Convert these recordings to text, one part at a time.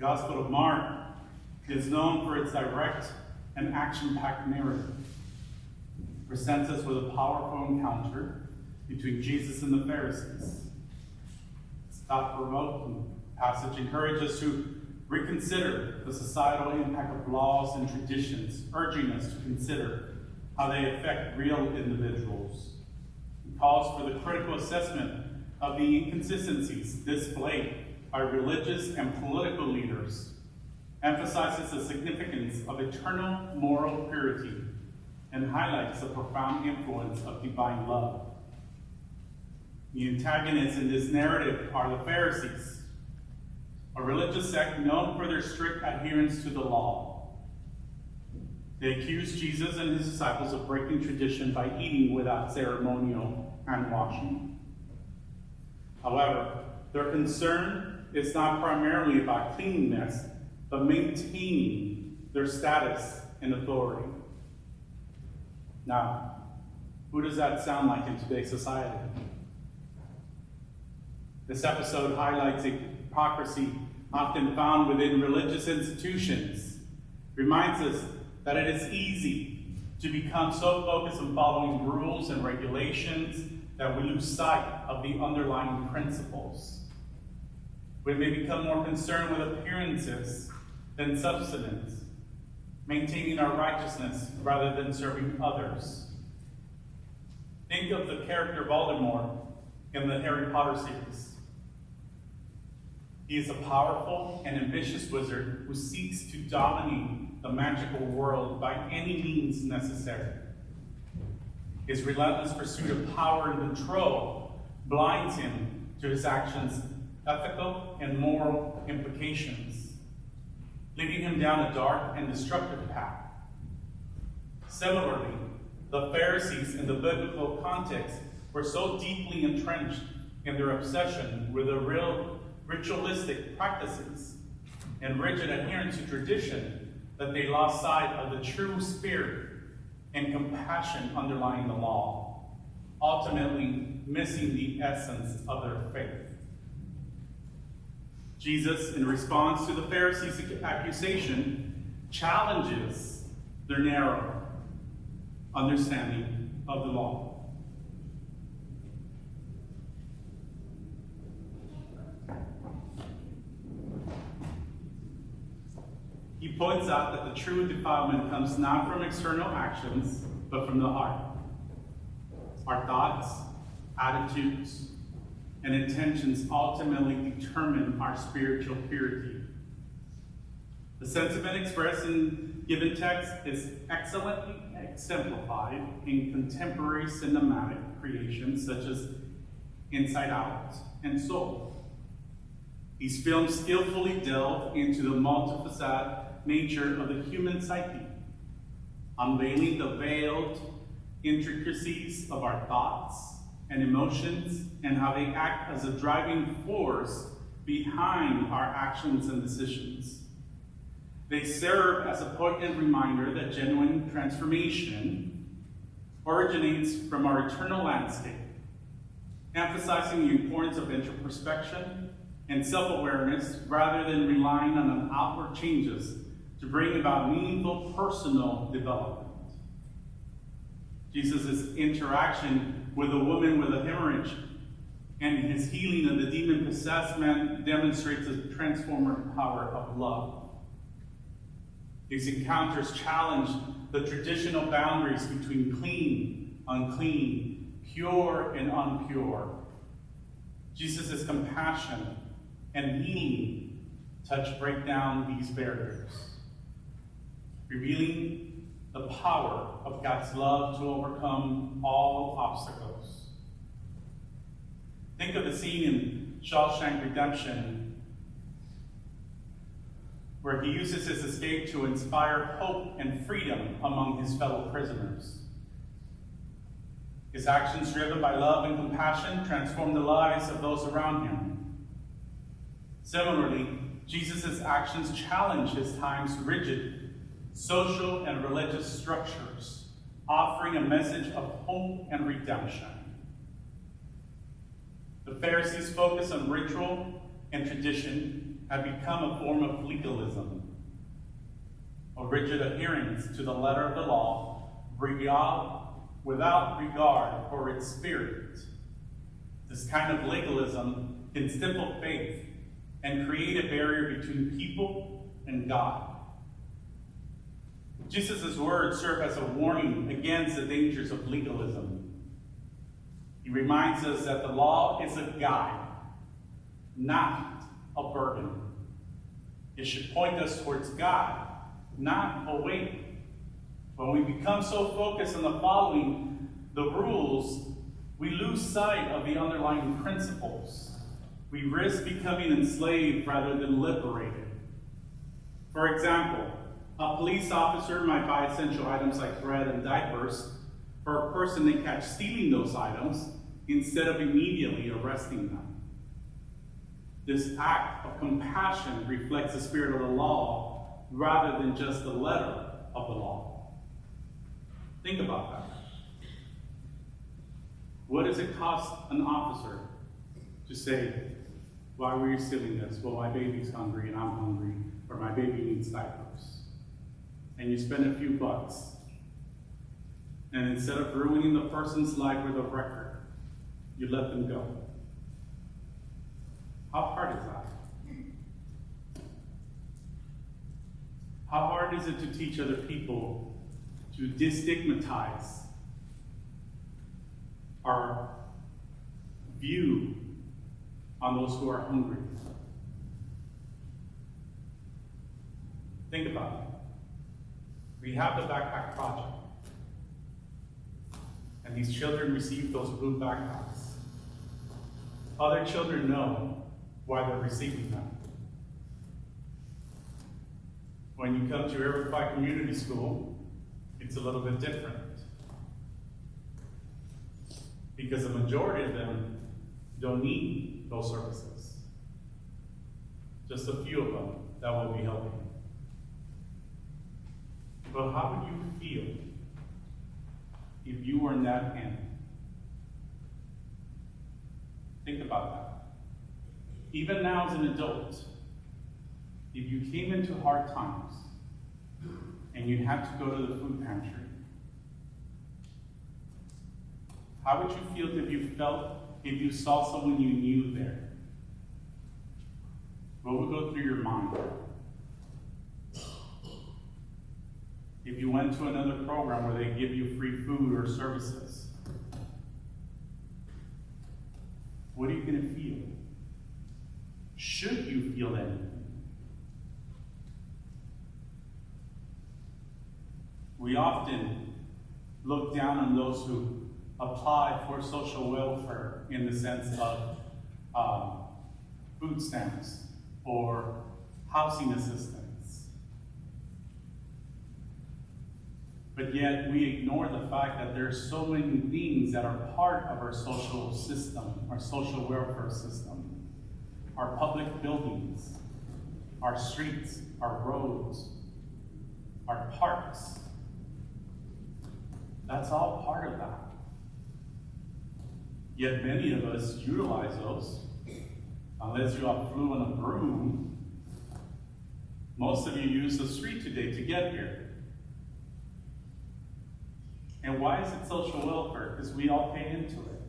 Gospel of Mark is known for its direct and action-packed narrative. It presents us with a powerful encounter between Jesus and the Pharisees. This thought-provoking passage encourages us to reconsider the societal impact of laws and traditions, urging us to consider how they affect real individuals. It calls for the critical assessment of the inconsistencies displayed by religious and political leaders, emphasizes the significance of eternal moral purity, and highlights the profound influence of divine love. The antagonists in this narrative are the Pharisees, a religious sect known for their strict adherence to the law. They accuse Jesus and his disciples of breaking tradition by eating without ceremonial hand washing. However, their concern is not primarily about cleanliness, but maintaining their status and authority. Now, who does that sound like in today's society? This episode highlights a hypocrisy often found within religious institutions, reminds us that it is easy to become so focused on following rules and regulations that we lose sight of the underlying principles. We may become more concerned with appearances than substance, maintaining our righteousness rather than serving others. Think of the character Voldemort in the Harry Potter series. He is a powerful and ambitious wizard who seeks to dominate the magical world by any means necessary. His relentless pursuit of power and control blinds him to his actions' ethical and moral implications, leading him down a dark and destructive path. Similarly, the Pharisees in the biblical context were so deeply entrenched in their obsession with the ritualistic practices and rigid adherence to tradition that they lost sight of the true spirit and compassion underlying the law, ultimately missing the essence of their faith. Jesus, in response to the Pharisees' accusation, challenges their narrow understanding of the law. He points out that the true defilement comes not from external actions, but from the heart. Our thoughts, attitudes, and intentions ultimately determine our spiritual purity. The sentiment expressed in given text is excellently exemplified in contemporary cinematic creations such as Inside Out and Soul. These films skillfully delve into the multifaceted nature of the human psyche, unveiling the veiled intricacies of our thoughts and emotions and how they act as a driving force behind our actions and decisions. They serve as a poignant reminder that genuine transformation originates from our internal landscape, emphasizing the importance of introspection and self-awareness rather than relying on outward changes to bring about meaningful personal development. Jesus' interaction with a woman with a hemorrhage and his healing of the demon-possessed man demonstrates the transformative power of love. These encounters challenge the traditional boundaries between clean, unclean, pure, and impure. Jesus' compassion and healing touch break down these barriers, revealing the power of God's love to overcome all obstacles. Think of the scene in Shawshank Redemption where he uses his escape to inspire hope and freedom among his fellow prisoners. His actions, driven by love and compassion, transform the lives of those around him. Similarly, Jesus' actions challenge his time's rigid social and religious structures, offering a message of hope and redemption. The Pharisees focus on ritual and tradition, had become a form of legalism, a rigid adherence to the letter of the law without regard for its spirit. This kind of legalism can stifle faith and create a barrier between people and God. Jesus' words serve as a warning against the dangers of legalism. He reminds us that the law is a guide, not a burden. It should point us towards God, not away. When we become so focused on the following the rules, we lose sight of the underlying principles. We risk becoming enslaved rather than liberated. For example, a police officer might buy essential items like bread and diapers for a person they catch stealing those items instead of immediately arresting them. This act of compassion reflects the spirit of the law rather than just the letter of the law. Think about that. What does it cost an officer to say, why were you stealing this? Well, my baby's hungry and I'm hungry, or my baby needs diapers. And you spend a few bucks. And instead of ruining the person's life with a record, you let them go. How hard is that? How hard is it to teach other people to destigmatize our view on those who are hungry? Think about it. We have the backpack project. And these children receive those blue backpacks. Other children know why they're receiving them. When you come to Iroquois Community School, it's a little bit different. Because the majority of them don't need those services. Just a few of them that will be helping. But how would you feel if you were in that end? Think about that. Even now as an adult, if you came into hard times and you had to go to the food pantry, how would you feel if you saw someone you knew there? What would go through your mind? If you went to another program where they give you free food or services, what are you going to feel? Should you feel anything? We often look down on those who apply for social welfare in the sense of food stamps or housing assistance. But yet we ignore the fact that there are so many things that are part of our social system, our social welfare system. Our public buildings, our streets, our roads, our parks. That's all part of that. Yet many of us utilize those. Unless you all flew on a broom, most of you use the street today to get here. And why is it social welfare? Because we all pay into it.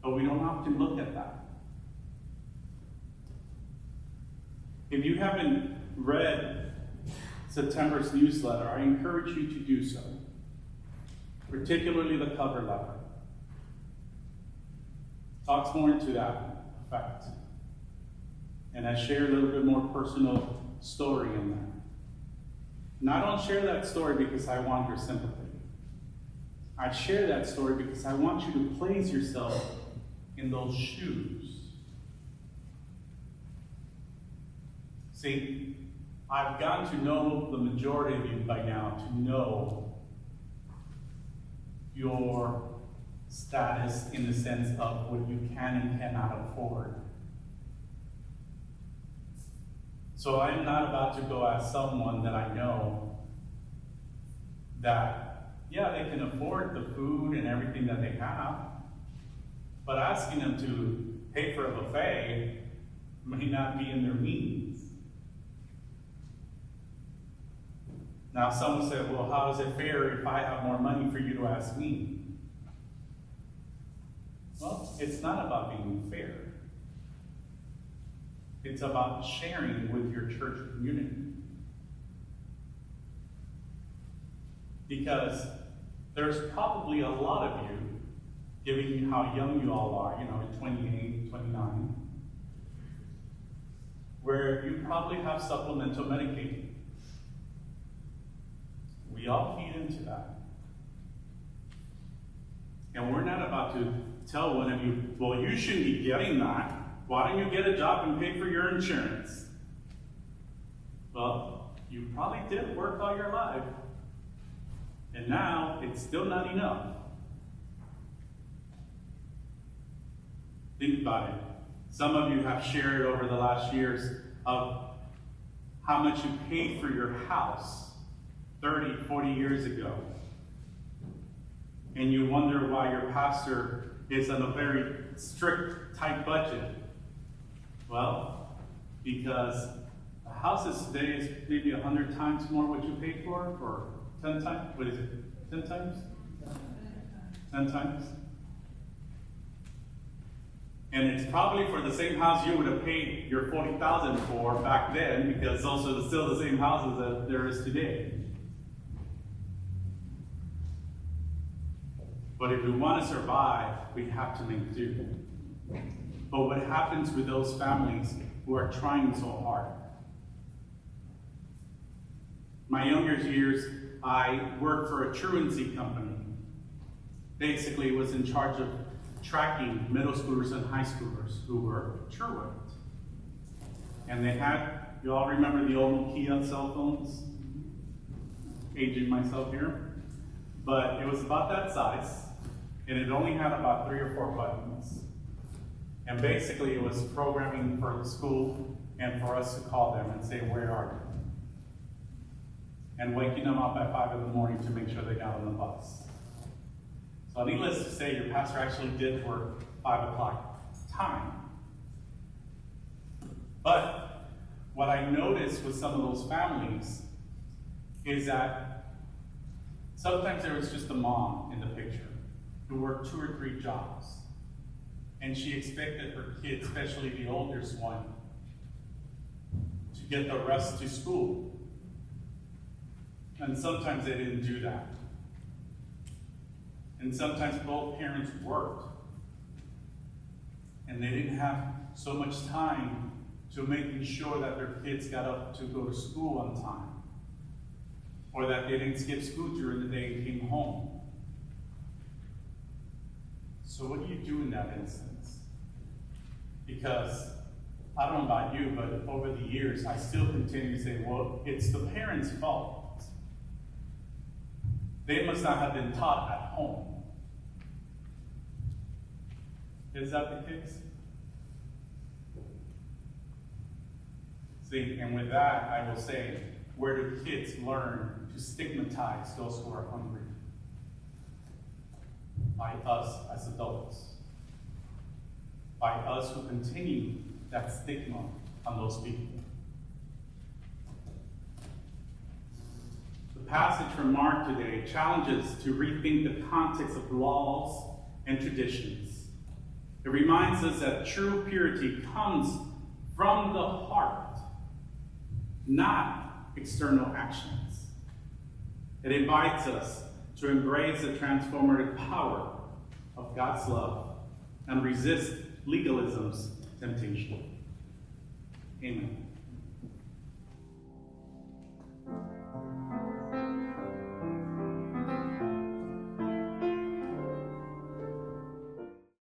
But we don't often look at that. If you haven't read September's newsletter, I encourage you to do so, particularly the cover letter. Talks more into that effect. And I share a little bit more personal story in there. And I don't share that story because I want your sympathy. I share that story because I want you to place yourself in those shoes. See, I've gotten to know the majority of you by now to know your status in the sense of what you can and cannot afford. So I'm not about to go ask someone that I know that, yeah, they can afford the food and everything that they have, but asking them to pay for a buffet may not be in their means. Now, some will say, well, how is it fair if I have more money for you to ask me? Well, it's not about being fair. It's about sharing with your church community. Because there's probably a lot of you, given how young you all are, 28, 29, where you probably have supplemental Medicaid. We all feed into that. And we're not about to tell one of you, well, you shouldn't be getting that. Why don't you get a job and pay for your insurance? Well, you probably did work all your life. And now it's still not enough. Think about it. Some of you have shared over the last years of how much you paid for your house 30, 40 years ago. And you wonder why your pastor is on a very strict, tight budget. Well, because the houses today is maybe 100 times more what you paid for, or 10 times? What is it? 10 times? 10 times? And it's probably for the same house you would have paid your $40,000 for back then, because those are still the same houses that there is today. But if we want to survive, we have to make do. But what happens with those families who are trying so hard? My younger years, I worked for a truancy company. Basically, was in charge of tracking middle schoolers and high schoolers who were truant. And they had, you all remember the old Nokia cell phones? Aging myself here. But it was about that size, and it only had about 3 or 4 buttons. And basically, it was programming for the school and for us to call them and say, where are you? And waking them up at 5 in the morning to make sure they got on the bus. So needless to say, your pastor actually did work 5 o'clock time. But what I noticed with some of those families is that sometimes there was just a mom in the picture who worked 2 or 3 jobs. And she expected her kids, especially the oldest one, to get the rest to school. And sometimes they didn't do that. And sometimes both parents worked. And they didn't have so much time to making sure that their kids got up to go to school on time. Or that they didn't skip school during the day and came home. So what do you do in that instance? Because I don't know about you, but over the years, I still continue to say, well, it's the parents' fault. They must not have been taught at home. Is that the case? See, and with that, I will say, where do kids learn to stigmatize those who are hungry? By us as adults. By us who continue that stigma on those people. The passage from Mark today challenges to rethink the context of laws and traditions. It reminds us that true purity comes from the heart, not external actions. It invites us to embrace the transformative power of God's love and resist legalism's temptation. Amen.